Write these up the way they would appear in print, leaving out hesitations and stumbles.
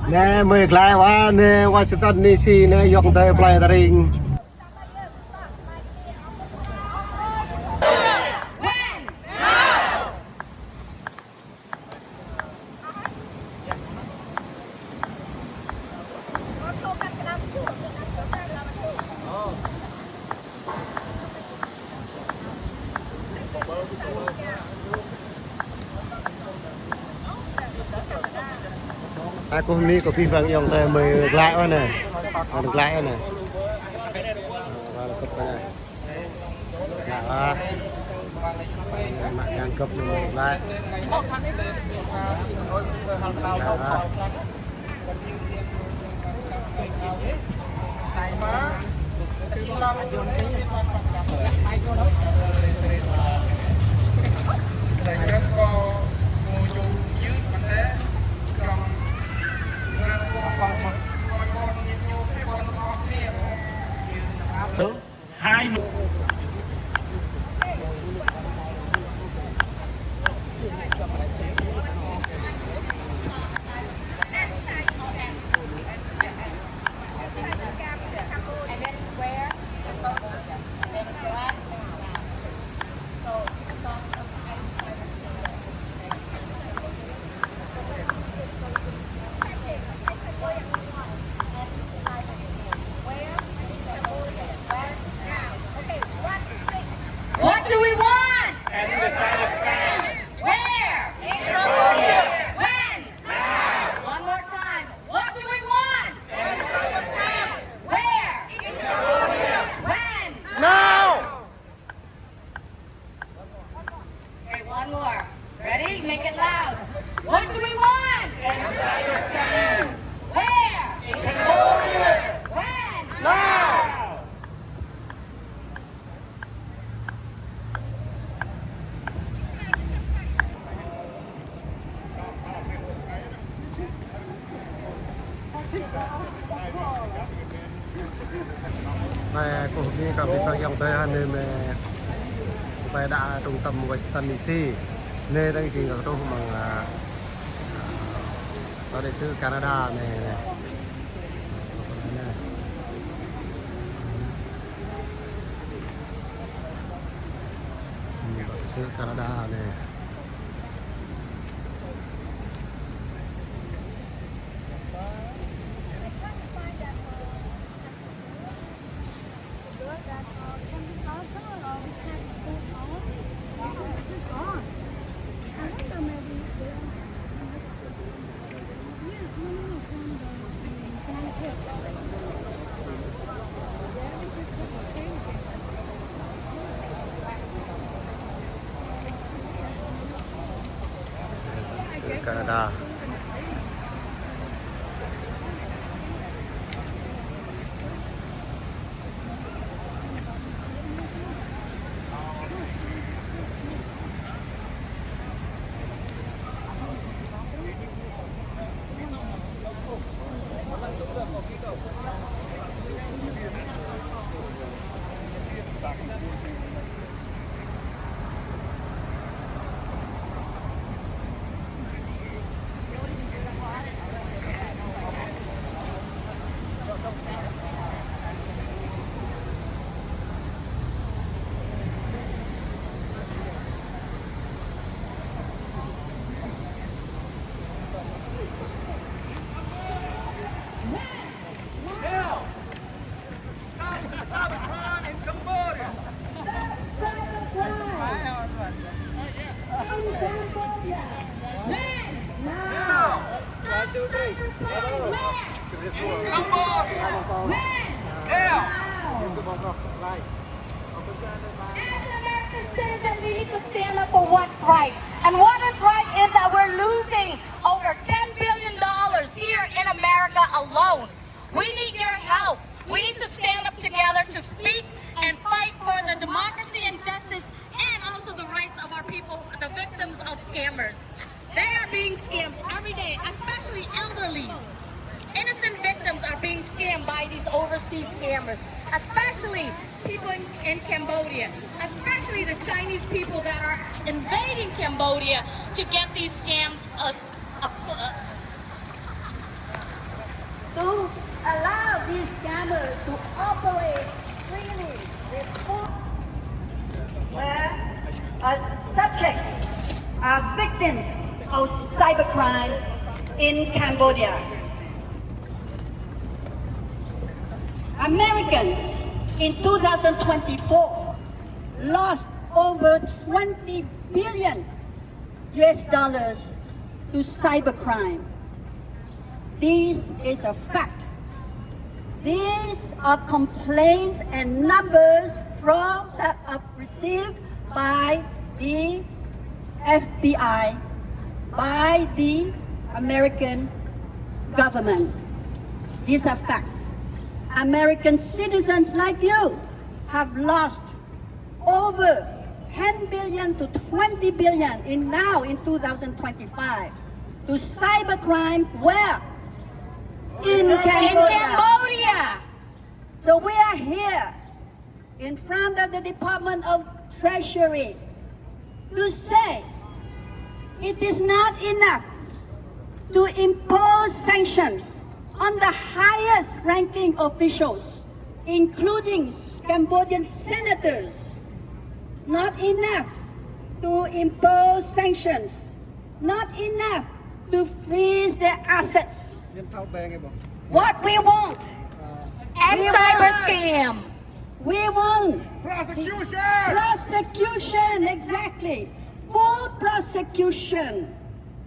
nè mười lại quá nè Washington DC nè dùng tới play taring aku ni kopi bang yang tay mười lại quá nè được lại nè mặt đang cấp lại hai What do we want? Where? When? One more time. What do we want? Where? When? now Okay, one more. Ready? Make it loud. What do we want? Where? When? now này cô đi cà phê bang yang tay nên tay đã trung tâm Washington DC nên đang trình ở trong bằng ở đây xứ Canada này xứ Canada này Canada. Citizens, we need to stand up for what's right. And what is right is that we're losing over $10 billion here in America alone. We need your help. We need to stand up together to speak and fight for the democracy and justice and also the rights of our people, the victims of scammers. They are being scammed every day, especially elderlies. Innocent victims are being scammed by these overseas scammers, especially people in Cambodia, especially the Chinese people that are invading Cambodia to get these scams to allow these scammers to operate freely with full, where subjects are victims of cybercrime in Cambodia. Americans in 2024 lost over 20 billion US dollars to cybercrime. This is a fact. These are complaints and numbers that are received by the FBI, by the American government. These are facts. American citizens like you have lost over 10 billion to 20 billion in 2025 to cybercrime where? In Cambodia. So we are here in front of the Department of Treasury to say it is not enough to impose sanctions on the highest ranking officials, including Cambodian senators. Not enough to impose sanctions. Not enough to freeze their assets. What we want, And cyber scam. we want Prosecution! prosecution, exactly. Full prosecution.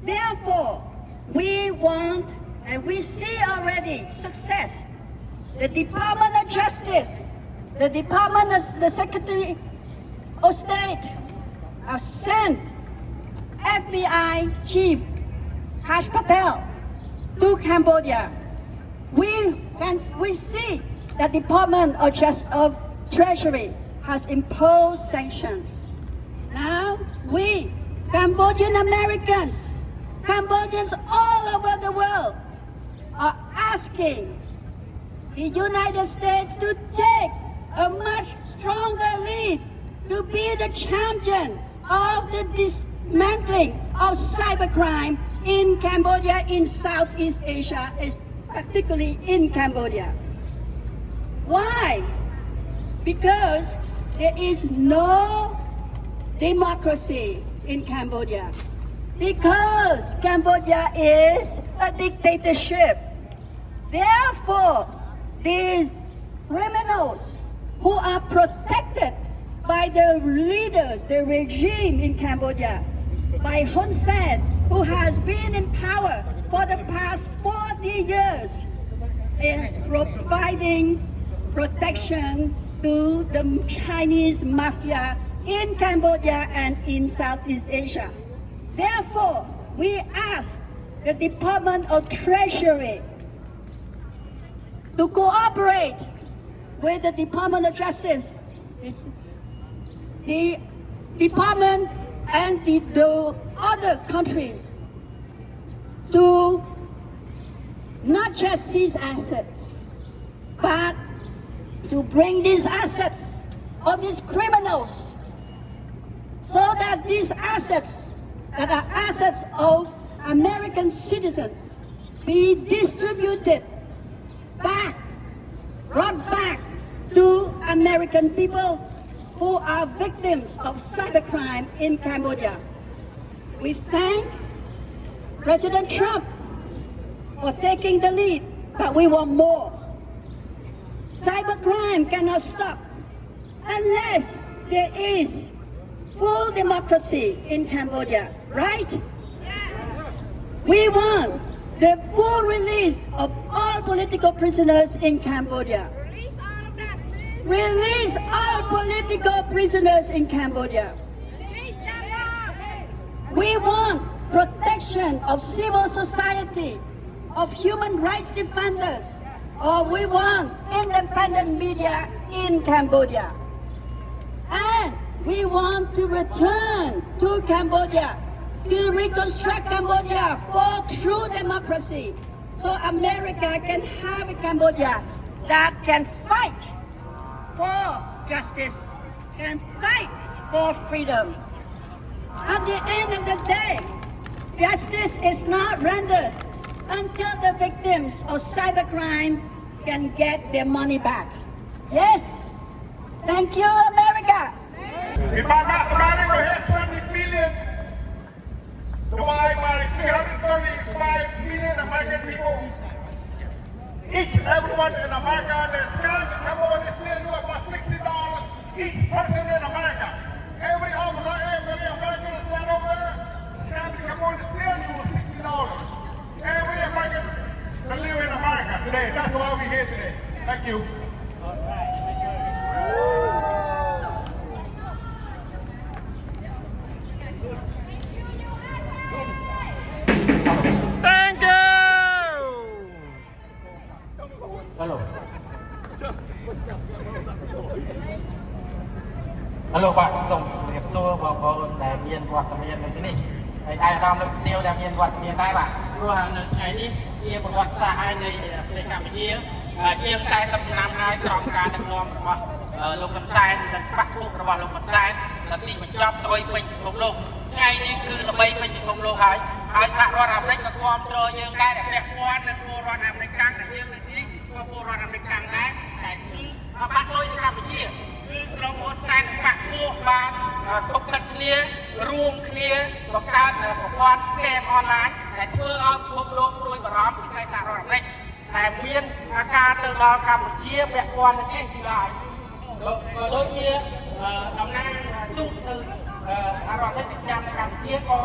Therefore, we want, and we see already success. The Department of Justice, the Secretary of State have sent FBI Chief Harsh Patel to Cambodia. We see the Department of Treasury has imposed sanctions. Now we, Cambodian Americans, Cambodians all over the world, are asking the United States to take a much stronger lead, to be the champion of the dismantling of cybercrime in Cambodia, in Southeast Asia, particularly in Cambodia. Why? Because there is no democracy in Cambodia. Because Cambodia is a dictatorship. Therefore, these criminals who are protected by the leaders, the regime in Cambodia, by Hun Sen, who has been in power for the past 40 years, in providing protection to the Chinese mafia in Cambodia and in Southeast Asia. Therefore, we ask the Department of Treasury to cooperate with the Department of Justice, the Department and the other countries to not just seize assets, but to bring these assets of these criminals so that these assets that are assets of American citizens be distributed back, brought back to American people who are victims of cybercrime in Cambodia. We thank President Trump for taking the lead, but we want more. Cybercrime cannot stop unless there is full democracy in Cambodia, right? Yes. We want the full release of all political prisoners in Cambodia. Release all of them, please. Release all political prisoners in Cambodia. Release them all. We want protection of civil society, of human rights defenders, or we want independent media in Cambodia. And we want to return to Cambodia, to reconstruct Cambodia for true democracy, so America can have a Cambodia that can fight for justice, can fight for freedom. At the end of the day, justice is not rendered until the victims scams or cybercrime can get their money back. Yes. Thank you, America. If I'm not money, we had 20 million divided by 335 million American people. Each and everyone in America that's scammed to come on is still do about $60 each person in America. Every officer, every American that stand over there, scammed to come on is still do $60. Every American that live in America today. That's why we're here today. Thank you. Thank you. Hello. Hello បាទសូមជម្រាបសួរបងប្អូនដែលមានវត្តមាននៅទីនេះហើយអារម្មណ៍លើកទាវដែលមានវត្តមានដែរបាទព្រោះនៅថ្ងៃនេះជាប្រវត្តិសាស្ត្រហើយនៃប្រទេសកម្ពុជាជាង40ឆ្នាំហើយក្រោមការដឹកនាំរបស់លោកហ៊ុនសែននិងបកពួករបស់លោកហ៊ុនសែនដែលទីបញ្ចប់ស្រួយពេញពិភពលោកថ្ងៃនេះគឺល្បីពេញពិភពលោកហើយសហរដ្ឋអាមេរិកក៏គាំទ្រយើងដែរដែលពាក់ព័ន្ធនឹងពលរដ្ឋអាមេរិកកាំងដែលយើងនៅទីនេះក៏ពលរដ្ឋអាមេរិកកាំងដែរតែគឺបាត់លុយនៅកម្ពុជាគឺក្រុមហ៊ុនសែនបាក់ពួកបានខົບខិតគ្នារួមគ្នាបង្កើតប្រព័ន្ធ scam online ដែលធ្វើឲ្យពិភពលោកព្រួយបារម្ភពីសហរដ្ឋអាមេរិកតែមានការទៅដល់កម្ពុជាពាក់ព័ន្ធនឹង FBI ក៏ដូចជាតំណាងទូតទៅសហរដ្ឋអាមេរិកចាំកម្ពុជាក៏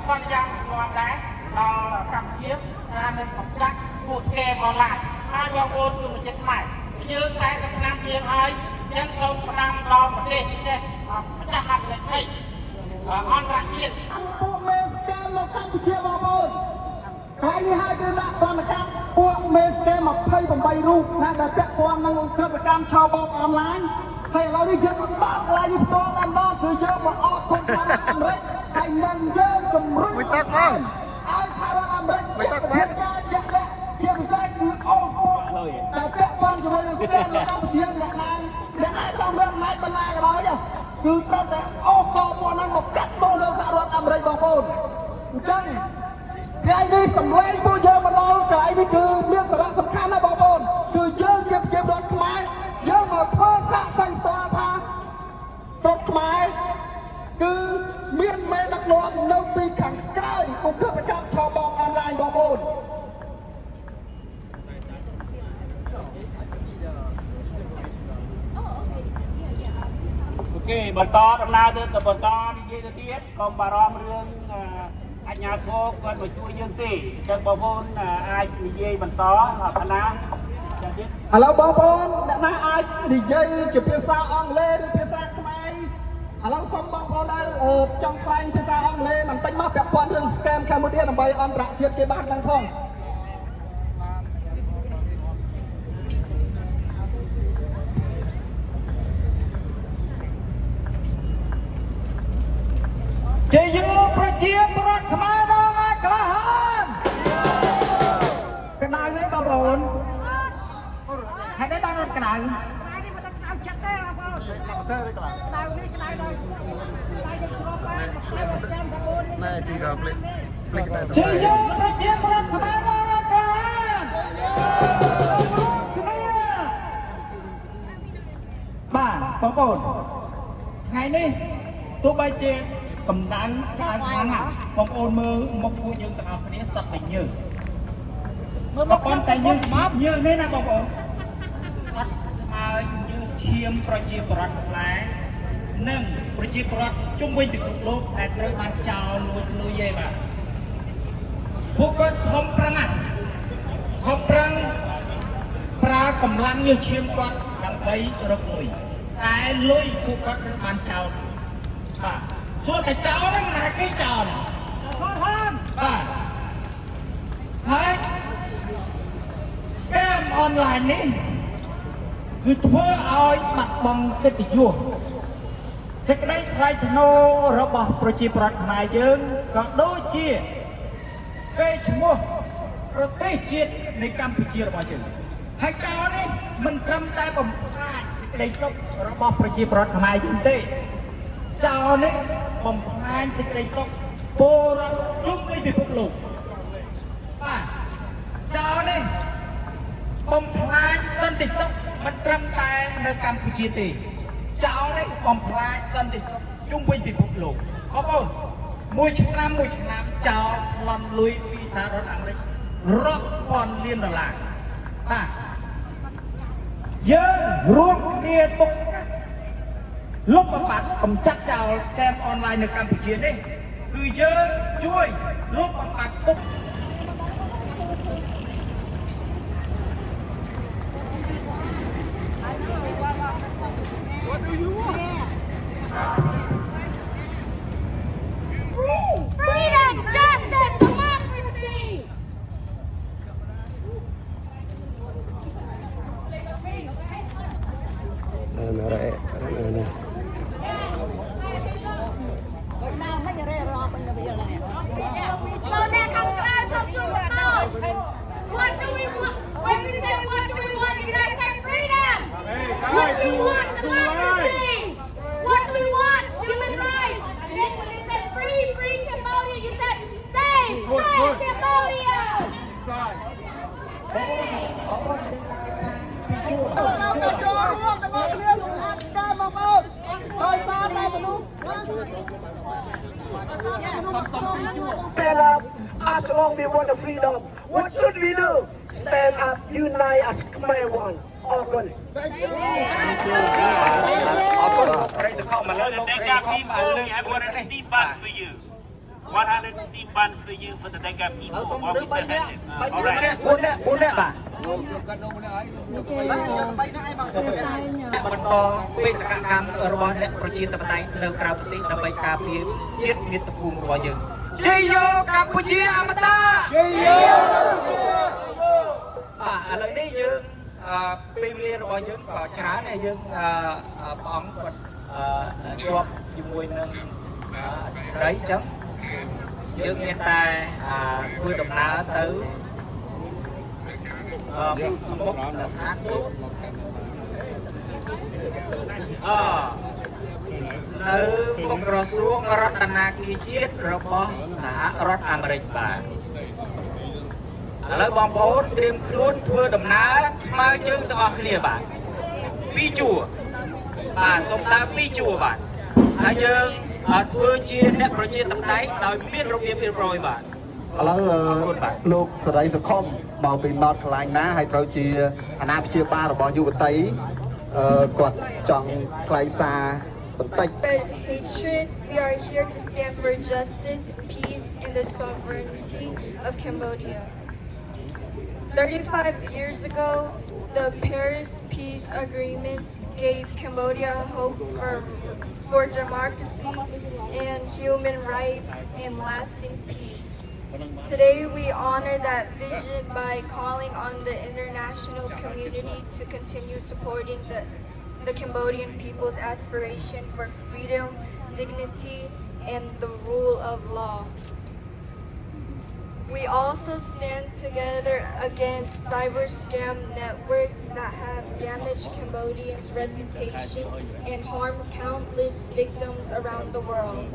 សន្យានាំដែរដល់កម្ពុជាថានឹងសម្រាប់ពួក scam online ហើយបងប្អូនជនជាតិខ្មែរយើង40ឆ្នាំជាងហើយចឹងសូមផ្ដាំដល់ប្រទេសទេម្ចាស់ហាត់លេខអន្តរជាតិ ពួកមេស្កេមមកកម្ពុជាបងប្អូនហើយនេះហើយគឺដាក់ទណ្ឌកម្មពួកមេស្កេម28រូបណាដែលពាក់ព័ន្ធនឹងក្រតកម្មឆោបោកអនឡាញហើយឥឡូវនេះយើងបន្តកន្លែងនេះផ្ទាល់តែម្ដងគឺយើងមកអត់គុំតាមអាមេរិកហើយនឹងយើងគម្រុញឲ្យសហរដ្ឋអាមេរិកមានការជាក់លាក់ជាពិសេសគឺអូពួកដែលពាក់ព័ន្ធជាមួយនឹងស្កេមនៅកម្ពុជាអ្នកណាចង់មានអំណាចបណ្ណាក៏ដោយគឺត្រូវតែអូកពួកហ្នឹងមកកាត់ទោសនៅសហរដ្ឋអាមេរិកបងប្អូនអញ្ចឹងថ្ងៃនេះសម្លេងពួកយើងមកដល់កន្លែងនេះគឺមានសារៈសំខាន់ណាស់បងប្អូនគឺយើងជាប្រជាពលរដ្ឋខ្មែរយើងមកធ្វើសាកសីផ្ទាល់ថាស្រុកខ្មែរគឺមានមេដឹកនាំនៅពីខាងក្រៅឧក្រិដ្ឋកម្មឆបោកអនឡាញបងប្អូនគេបន្តដំណើរទៅបន្តនិយាយទៅទៀតកុំបារម្ភរឿងអញ្ញាធម៌គាត់មកជួយយើងទេចឹងបងប្អូនអាចនិយាយបន្តអាណាចាំទៀត ឥឡូវបងប្អូនអ្នកណាអាចនិយាយជាភាសាអង់គ្លេសឬភាសាខ្មែរឥឡូវសូមបងប្អូនដែលចង់ខ្លែងភាសាអង់គ្លេសបន្តិចមកពាក់ព័ន្ធរឿង scam កម្ពុជាដើម្បីអន្តរជាតិគេបានដឹងផង ជាយុប្រជាប្រដ្ឋខ្មែរដល់ឲ្យក្លាហានកណ្ដៅនេះបងប្អូនហើយនេះបានរត់ក្ដៅ ណែជីក៏ភ្លេចដែរ ជាយុប្រជាប្រដ្ឋខ្មែរដល់ឲ្យក្លាហានបាទបងប្អូនថ្ងៃនេះទោះបីជាកម្ដៅខ្លាំងណាស់បងប្អូនមើលមុខពួកយើងទាំងអស់គ្នាសត្វតែញើសមើលមកប៉ុន្តែយើងស្មាប់ញើសនេះណាបងប្អូនអត់ស្មើញើសឈាមប្រជាប្រដ្ឋខ្មែរនិងប្រជាប្រដ្ឋជុំវិញពិភពលោកដែលត្រូវបានចោលលួចលុយឯបាទពួកគាត់ខំប្រឹងណាស់ខំប្រឹងប្រើកម្លាំងញើសឈាមគាត់ដើម្បីរកលុយតែលុយពួកគាត់ត្រូវបានចោលបាទសួរតែចោលហ្នឹងណាគេចោលបាទហើយ scam online នេះគឺធ្វើឲ្យបាត់បង់កិត្តិយសសេចក្តីថ្លៃថ្នូររបស់ប្រជាប្រដ្ឋខ្មែរយើងក៏ដូចជាកេរ្តិ៍ឈ្មោះប្រទេសជាតិនៃកម្ពុជារបស់យើងហើយចោលនេះមិនត្រឹមតែបំផ្លាញសេចក្តីសុខរបស់ប្រជាប្រដ្ឋខ្មែរយើងទេចោលនេះបំផ្លាញសេចក្តីសុខពលរដ្ឋជុំវិញពិភពលោកបាទចោលនេះ តិសុខមិនត្រឹមតែនៅកម្ពុជាទេចោលនេះបំផ្លាញសន្តិសុខជុំវិញពិភពលោកបងប្អូនមួយឆ្នាំចោលឡន់លុយពីសហរដ្ឋអាមេរិករាប់ពាន់លានដុល្លារបាទយើងរួមគ្នាទុកស្កាត់លុបបំបាត់កំចាត់ចោល scam អនឡាញនៅកម្ពុជានេះគឺយើងជួយលុបបំបាត់ទុក Freedom, justice, democracy. Nó rẻ này. So now come class up to the phone. What do we want? When we say what do we want, you guys say freedom. What do we want? Democracy. What do we want? Human rights. And then when they say free Cambodia, you said save Cambodia. ទៅចូលរួមទាំងអស់គ្នាសម្អាតស្កាបងប្អូនដោយសារតែមនុស្ស Stand up as long we want the freedom. What should we do? Stand up, unite as Khmer one. All good. For you. 150 baht for you for the Denga people. All right. 4នាក់បាទបន្តបេសកកម្មរបស់អ្នកប្រជាធិបតេយ្យនៅក្រៅប្រទេសដើម្បីការពារជាតិមាតុភូមិរបស់យើងជ័យយោកម្ពុជាអមតៈជ័យយោបាទឥឡូវនេះយើងពេលវេលារបស់យើងក៏ច្រើនហើយយើងព្រះអង្គគាត់ជាប់ជាមួយនឹងស្រីអញ្ចឹងយើងមានតែធ្វើដំណើរទៅមុខស្ថានទូតនៅមុខក្រសួងរដ្ឋាភិបាលជាតិរបស់សហរដ្ឋអាមេរិកបាទឥឡូវបងប្អូនត្រៀមខ្លួនធ្វើដំណើរថ្មើរជើងទាំងអស់គ្នាបាទ2ជួរបាទសូមតើ2ជួរបាទហើយយើងធ្វើជាអ្នកប្រជាធិបតេយ្យដោយមានរបៀបរៀបរយបាទ ឥឡូវលោកសេរីសុខុមមកពីណតកន្លែងណាហើយត្រូវជាអាណាព្យាបាលរបស់យុវតីគាត់ចង់ថ្លែងសារបន្តិច hatred, we are here to stand for justice, peace, and the sovereignty of Cambodia. 35 years ago, the Paris Peace Agreements gave Cambodia hope for democracy and human rights and lasting peace. Today, we honor that vision by calling on the international community to continue supporting the Cambodian people's aspiration for freedom, dignity, and the rule of law. We also stand together against cyber scam networks that have damaged Cambodians' reputation and harmed countless victims around the world.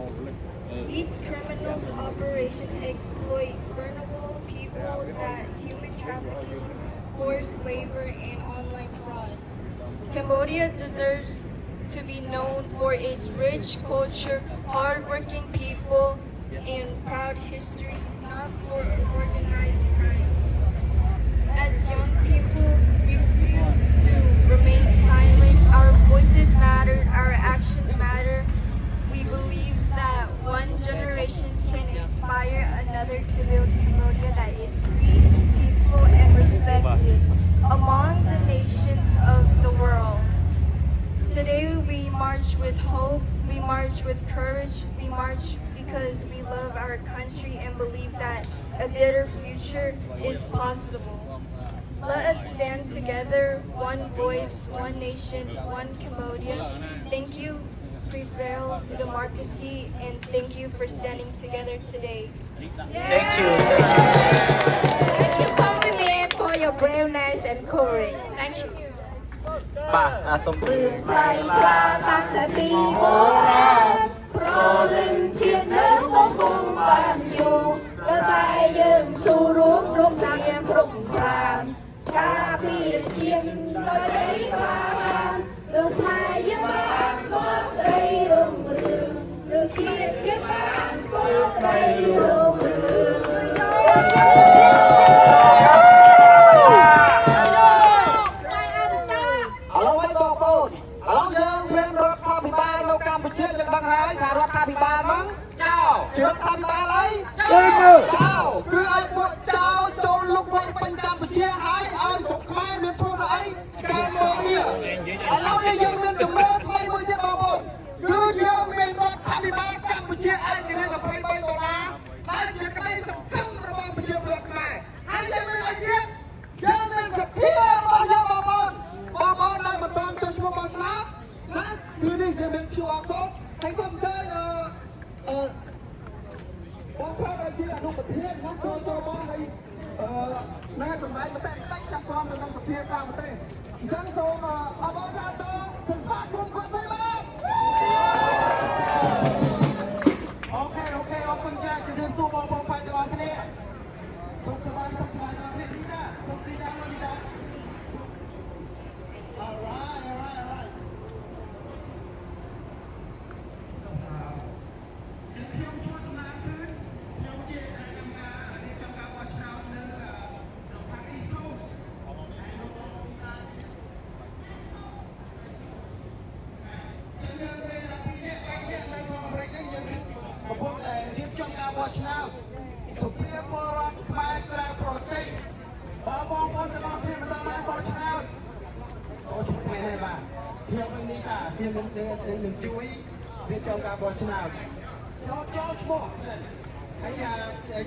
These criminal operations exploit vulnerable people that human trafficking, forced labor, and online fraud. Cambodia deserves to be known for its rich culture, hardworking people, and proud history, not for organized crime. As young people refuse to remain silent, our voices matter, our actions matter. We believe that one generation can inspire another to build Cambodia that is free, peaceful, and respected among the nations of the world. Today we march with hope, we march with courage, we march because we love our country and believe that a better future is possible. Let us stand together, one voice, one nation, one Cambodia. Thank you, Prevail Democracy, and thank you for standing together today. Thank you. Thank you, Congressman, for your braveness and courage. Thank you. បាទសូម រឿងថ្លៃថ្លាតាំងតែពីបុរាណប្រលឹងជាតិនៅបំពង់បានយូរដល់តែយើងស៊ូរួមរួមគ្នាគ្រប់ប្រាណការពារជាតិ នដោយក្តីក្លាហានលោកខ្មែរយើងបានស្គាល់ក្តីរុងរឿងលោកជាតិយើងបានស្គាល់ក្តីរុងរឿង ថារដ្ឋាភិបាលហ្នឹងចោលជារដ្ឋាភិបាលអីចោលគឺឲ្យពួកចោលចូលលុកវែងពេញកម្ពុជាហើយឲ្យស្រុកខ្មែរមានឈ្មោះថាអីស្កែមមកនេះឥឡូវនេះយើងមានជំរឿថ្មីមួយទៀតបងប្អូនគឺយើងមានរដ្ឋាភិបាលកម្ពុជាឯករាជ្យ$23ដែលជាក្តីសង្ឃឹមរបស់ប្រជាពលរដ្ឋខ្មែរហើយយើងមានអីទៀតយើងមានសភារបស់យើងបងប្អូនដែលមិនទាន់ចុះឈ្មោះបោះឆ្នោតណាគឺនេះយើងមាន QR code ហើយសូមអញ្ជើញបងប្អូនដែលជាអនុប្រធានណាចូលមកហើយណែសម្ដែងមតិតិចចាប់ផ្ដើមនៅក្នុងសភាក្រៅប្រទេសអញ្ចឹងសូមអបអរសាទរគុណស្វាគមន៍គាត់មួយបាទអូខេអរគុណចាស់ជម្រាបសួរបងប្អូនទាំងអស់គ្នាសុខសប្បាយដល់គ្នានេះណាសុខទីដល់នេះណា Alright ខ្ញុំជួយសម្រាប់គឺខ្ញុំជាគណៈកម្មការរៀបចំការបោះឆ្នោតនៅក្នុងខេត្ត East Coast ហើយនៅក្នុងយើងពេលពីនេះ3នាក់នៅក្នុងអាមេរិកយើងកំពុងតែរៀបចំការបោះឆ្នោតសុភាពលរដ្ឋខ្មែរក្រៅប្រទេសបងប្អូនទាំងអស់គ្នាមិនបានបោះឆ្នោតអូជួយគ្នាទេបាទខ្ញុំនេះតាខ្ញុំនឹងជួយរៀបចំការបោះឆ្នោត ចូលឈ្មោះហើយ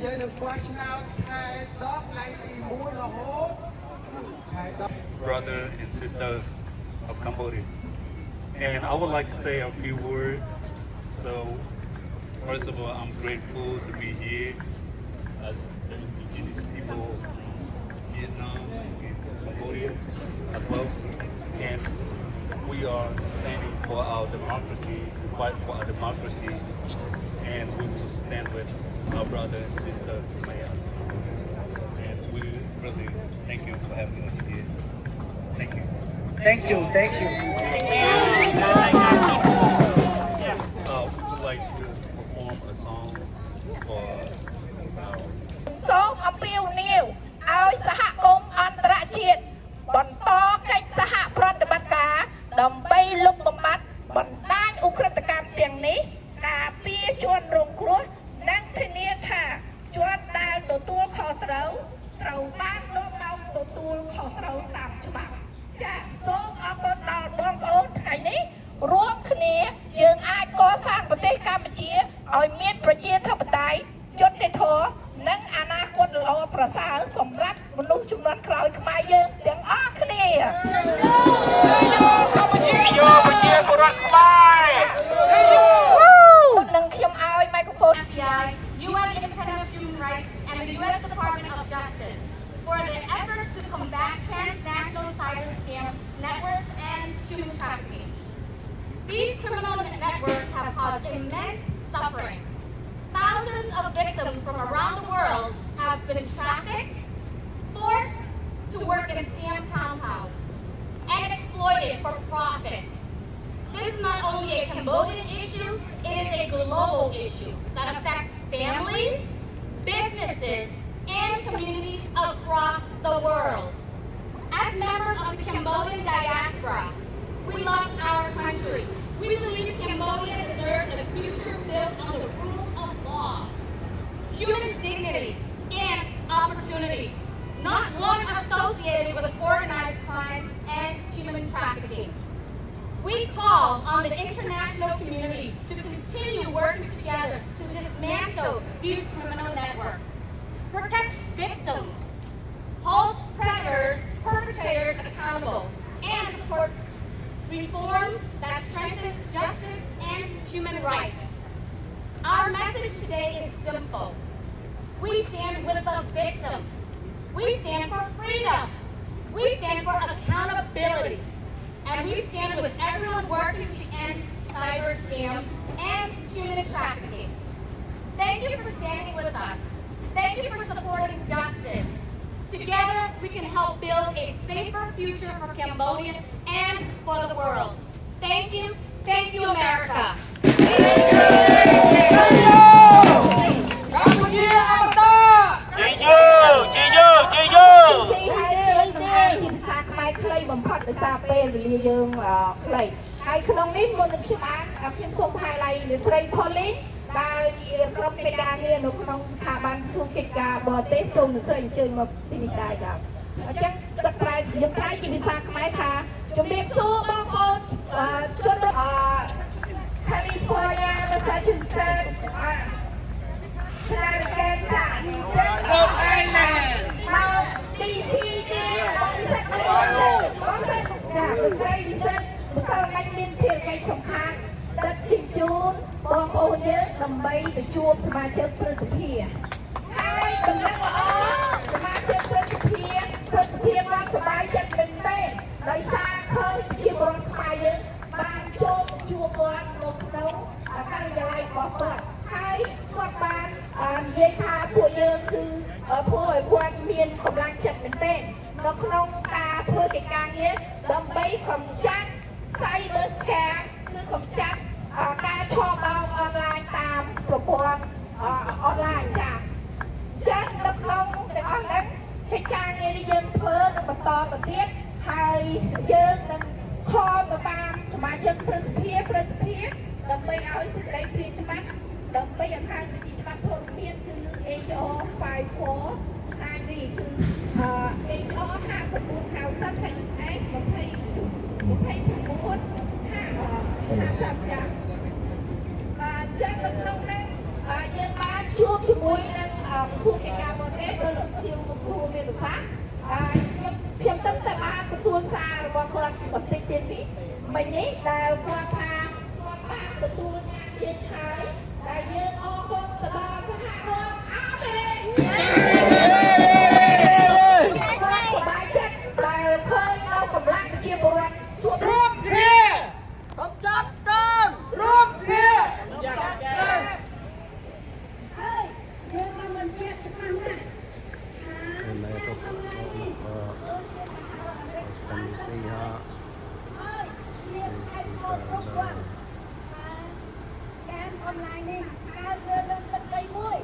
យើងនឹងបោះឆ្នោតខែ10ថ្ងៃទី1រហូតខែ10 brother and sister of Cambodia. And I would like to say a few words. So, first of all, I'm grateful to be here as the indigenous people from Vietnam and Cambodia as well. And we are standing for our democracy, to fight for our democracy. And we will stand with our brother and sister Maya. And we really thank you for having us here. Thank you. Thank you. Would like to perform a song for our សូមអំពាវនាវឲ្យសហគមន៍អន្តរជាតិបន្តកិច្ចសហប្រតិបត្តិការដើម្បីលុបបំបាត់បណ្ដាញឧក្រិដ្ឋកម្មទាំងនេះការពារជនរងគ្រោះនិងធានាថាជនដែលទទួលខុសត្រូវបាននាំមកទទួលខុសត្រូវតាមច្បាប់ចា៎សូមអរគុណដល់បងប្អូនថ្ងៃនេះរួមគ្នាយើងអាចកសាងប្រទេសកម្ពុជាឲ្យមានប្រជាធិបតេយ្យយុត្តិធម៌និងអនាគតល្អប្រសើរសម្រាប់មនុស្សជំនាន់ក្រោយខ្មែរយើងទាំងអស់គ្នាកម្ពុជាប្រជាពលរដ្ឋខ្មែរនឹងខ្ញុំឲ្យ microphone FBI, UN Independent Human Rights, and the U.S. Department of Justice for the efforts to combat transnational cyber scam networks and human trafficking. These criminal networks have caused immense suffering. Thousands of victims from around the world have been trafficked, forced to work in scam compounds, and exploited for profit. This is not only a Cambodian issue, it is a global issue that affects families, businesses, and communities across the world. As members of the Cambodian diaspora, we love our country. We believe Cambodia deserves a future built on the rule of law, human dignity, and opportunity, not one associated with organized crime and human trafficking. We call on the international community to continue working together to dismantle these criminal networks, protect victims, hold predators, perpetrators accountable, and support reforms that strengthen justice and human rights. Our message today is simple. We stand with the victims. We stand for freedom. We stand for accountability. And we stand with everyone working to end cyber scams and human trafficking. Thank you for standing with us. Thank you for supporting justice. Together, we can help build a safer future for Cambodia and for the world. Thank you, America. California, Massachusetts, cyber scam គឺកំចាត់ការឆបោកអនឡាញតាមប្រព័ន្ធអនឡាញចា៎ចឹងនៅក្នុងទាំងអស់ហ្នឹងកិច្ចការងារនេះយើងធ្វើនឹងបន្តទៅទៀតហើយយើងនឹងខលទៅតាមសមាជិកព្រឹទ្ធសភាដើម្បីឲ្យសេចក្តីព្រាងច្បាប់ដើម្បីឲ្យកើតជាច្បាប់ធរមានគឺ HR 54ខាងនេះគឺHR 5490 S 20ចា៎បាទចឹងនៅក្នុងនេះយើងបានជួបជាមួយនឹងក្រសួងកិច្ចការបរទេសដោយលោកធាវមុខគ្រូមានប្រសាសន៍ខ្ញុំទៅតែបានទទួលសាររបស់គាត់បន្តិចទៀតនេះមិញនេះដែលគាត់ថាគាត់បានទទួលការជាតិហើយដែលយើងអរគុណទៅដល់សហរដ្ឋអាមេរិកសប្បាយចិត្តដែលឃើញនៅកម្លាំងប្រជាពលរដ្ឋជួបរួមគ្នាកំចាត់ស្គមរួមគ្នាហើយយើងបានបញ្ជាក់ច្បាស់ណាស់ការអនឡាញនេះកើតលើទឹកដីមួយ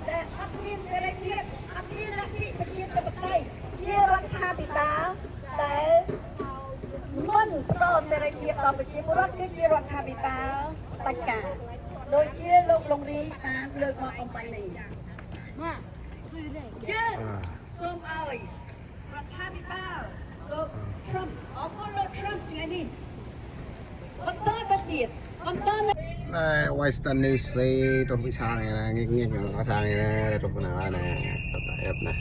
ដែលអត់មានសេរីភាពអត់មានលទ្ធិប្រជាធិបតេយ្យជារដ្ឋាភិបាលដែលមិនផ្ដល់សេរីភាពដល់ប្រជាពលរដ្ឋគឺជារដ្ឋាភិបាលបដិការដូចជាលោកលងរីបានលើកមកអំបញ្ញនេះយើងសូមឲ្យរដ្ឋាភិបាលលោក Trump អរគុណលោក Trump ថ្ងៃនេះបន្តទៅទៀតបន្ត Western DC ទៅវិសាងណាងាកងាកអសាងណាទៅណាណាតតែអបណា